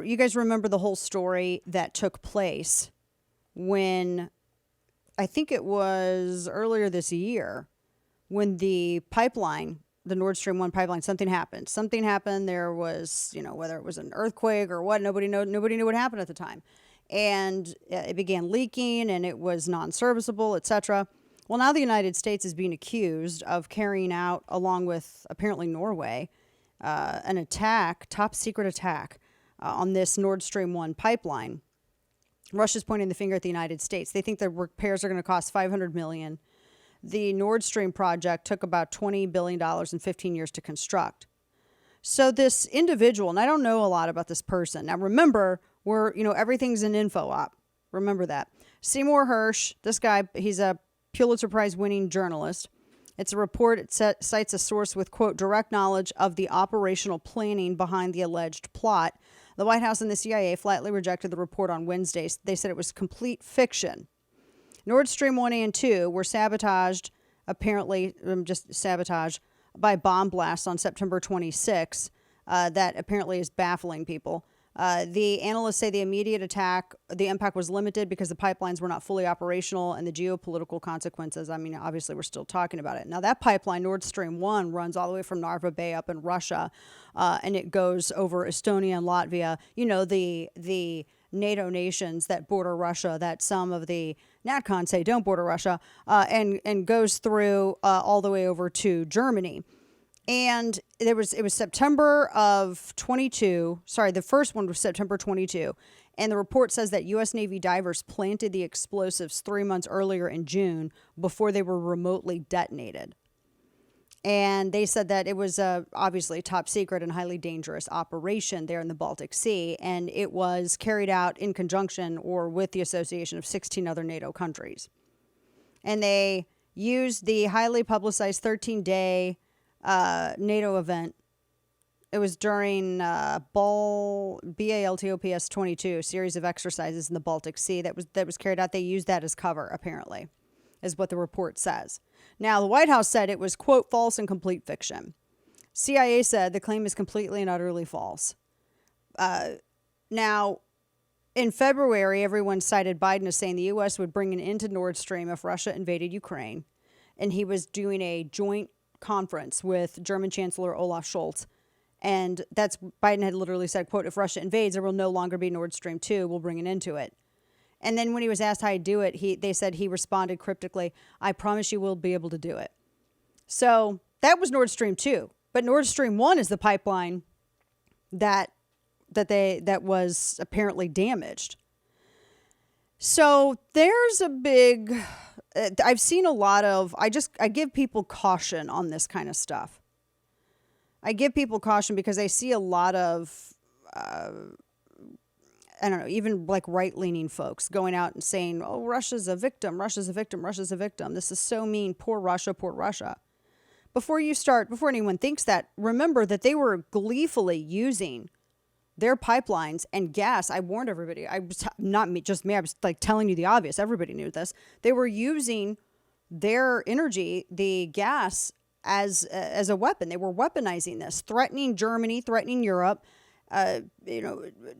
you guys remember the whole story that took place when, I think it was earlier this year, when the pipeline, the Nord Stream 1 pipeline, something happened. Something happened. There was, whether it was an earthquake or what, nobody knew what happened at the time. And it began leaking and it was non-serviceable, etc. Well, now the United States is being accused of carrying out, along with apparently Norway, an attack, top secret attack, on this Nord Stream 1 pipeline. Russia's pointing the finger at the United States. They think the repairs are going to cost $500 million. The Nord Stream project took about $20 billion in 15 years to construct. So this individual, and I don't know a lot about this person. Now remember, everything's an info op. Remember that. Seymour Hersh, this guy, he's a Pulitzer Prize winning journalist. It's a report. It cites a source with, quote, direct knowledge of the operational planning behind the alleged plot. The White House and the CIA flatly rejected the report on Wednesday. They said it was complete fiction. Nord Stream 1 and 2 were sabotaged, apparently just sabotage, by bomb blasts on September 26. That apparently is baffling people. The analysts say the immediate attack, the impact was limited because the pipelines were not fully operational, and the geopolitical consequences, obviously we're still talking about it. Now that pipeline, Nord Stream 1, runs all the way from Narva Bay up in Russia, and it goes over Estonia and Latvia, the NATO nations that border Russia, that some of the NatCon say don't border Russia, and goes through all the way over to Germany. And it was September of 22. Sorry, the first one was September 22. And the report says that U.S. Navy divers planted the explosives 3 months earlier in June before they were remotely detonated. And they said that it was obviously top secret and highly dangerous operation there in the Baltic Sea. And it was carried out in conjunction or with the association of 16 other NATO countries. And they used the highly publicized 13-day NATO event. It was during BALTOPS 22, series of exercises in the Baltic Sea that was carried out. They used that as cover, apparently, is what the report says. Now, the White House said it was, quote, false and complete fiction. CIA said the claim is completely and utterly false. Now, in February, everyone cited Biden as saying the U.S. would bring an end to Nord Stream if Russia invaded Ukraine. And he was doing a joint conference with German Chancellor Olaf Scholz. And Biden had literally said, quote, if Russia invades, there will no longer be Nord Stream 2. We'll bring an end to it. And then when he was asked how he'd do it, they said he responded cryptically, I promise you we'll be able to do it. So that was Nord Stream 2. But Nord Stream 1 is the pipeline that was apparently damaged. So there's a big, I've seen a lot of, I give people caution on this kind of stuff. I give people caution because I see a lot of, I don't know, even like right-leaning folks going out and saying, oh, Russia's a victim, Russia's a victim, Russia's a victim. This is so mean. Poor Russia, poor Russia. Before anyone thinks that, remember that they were gleefully using their pipelines and gas. I warned everybody. I was like telling you the obvious. Everybody knew this. They were using their energy, the gas, as a weapon. They were weaponizing this, threatening Germany, threatening Europe,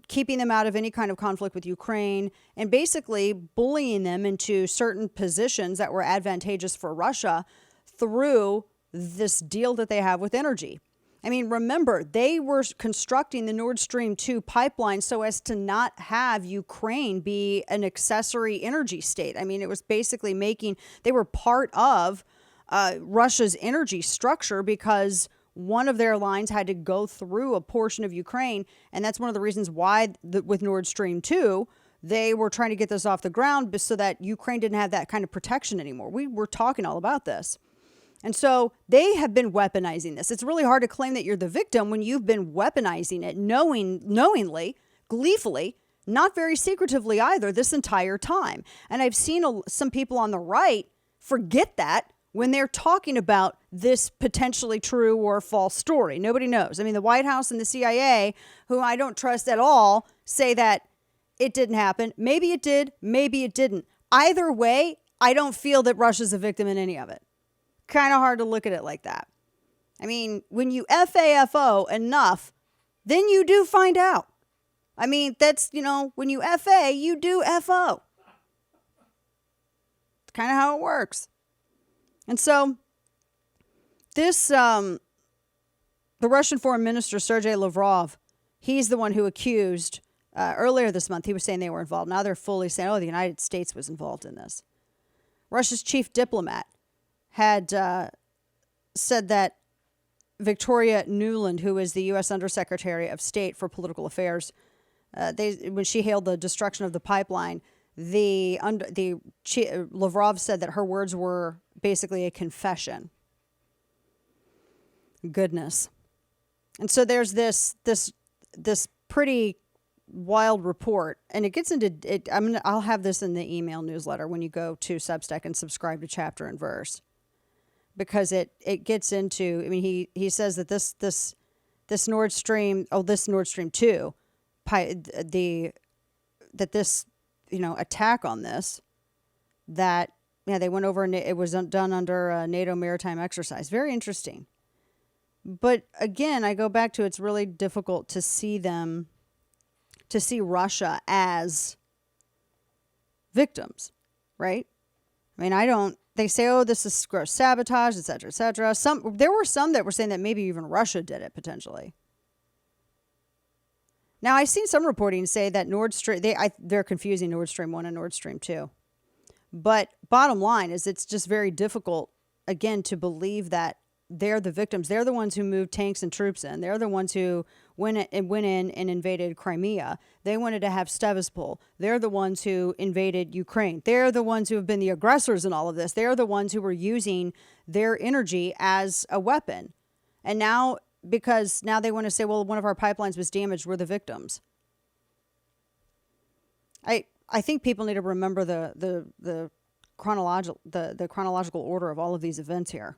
keeping them out of any kind of conflict with Ukraine, and basically bullying them into certain positions that were advantageous for Russia through this deal that they have with energy. I mean, remember, they were constructing the Nord Stream 2 pipeline so as to not have Ukraine be an accessory energy state. I mean, it was basically they were part of Russia's energy structure because one of their lines had to go through a portion of Ukraine. And that's one of the reasons why with Nord Stream 2, they were trying to get this off the ground so that Ukraine didn't have that kind of protection anymore. We were talking all about this. And so they have been weaponizing this. It's really hard to claim that you're the victim when you've been weaponizing it knowingly, gleefully, not very secretively either this entire time. And I've seen some people on the right forget that when they're talking about this potentially true or false story. Nobody knows. I mean, the White House and the CIA, who I don't trust at all, say that it didn't happen. Maybe it did. Maybe it didn't. Either way, I don't feel that Russia's a victim in any of it. Kind of hard to look at it like that. I mean, when you FAFO enough, then you do find out. I mean, that's, when you FA, you do FO. It's kind of how it works. And so this, the Russian Foreign Minister, Sergei Lavrov, he's the one who accused, earlier this month, he was saying they were involved. Now they're fully saying, the United States was involved in this. Russia's chief diplomat had said that Victoria Nuland, who is the U.S. Undersecretary of State for Political Affairs, when she hailed the destruction of the pipeline, Lavrov said that her words were basically a confession. Goodness. And so there's this pretty wild report, and it gets into it. I'll have this in the email newsletter when you go to Substack and subscribe to Chapter and Verse, because it gets into. I mean, he says that this Nord Stream, this Nord Stream 2, this attack on this, that they went over and it was done under a NATO maritime exercise. Very interesting. But again, I go back to, it's really difficult to see Russia as victims, right? I mean, they say, this is gross sabotage, et cetera, et cetera. There were some that were saying that maybe even Russia did it potentially. Now, I've seen some reporting say that Nord Stream, they're confusing Nord Stream 1 and Nord Stream 2. But bottom line is, it's just very difficult, again, to believe that they're the victims. They're the ones who moved tanks and troops in. They're the ones who went in and invaded Crimea. They wanted to have Sevastopol. They're the ones who invaded Ukraine. They're the ones who have been the aggressors in all of this. They're the ones who were using their energy as a weapon. And now, because now they want to say, well, one of our pipelines was damaged, we're the victims. I think people need to remember the chronological order of all of these events here.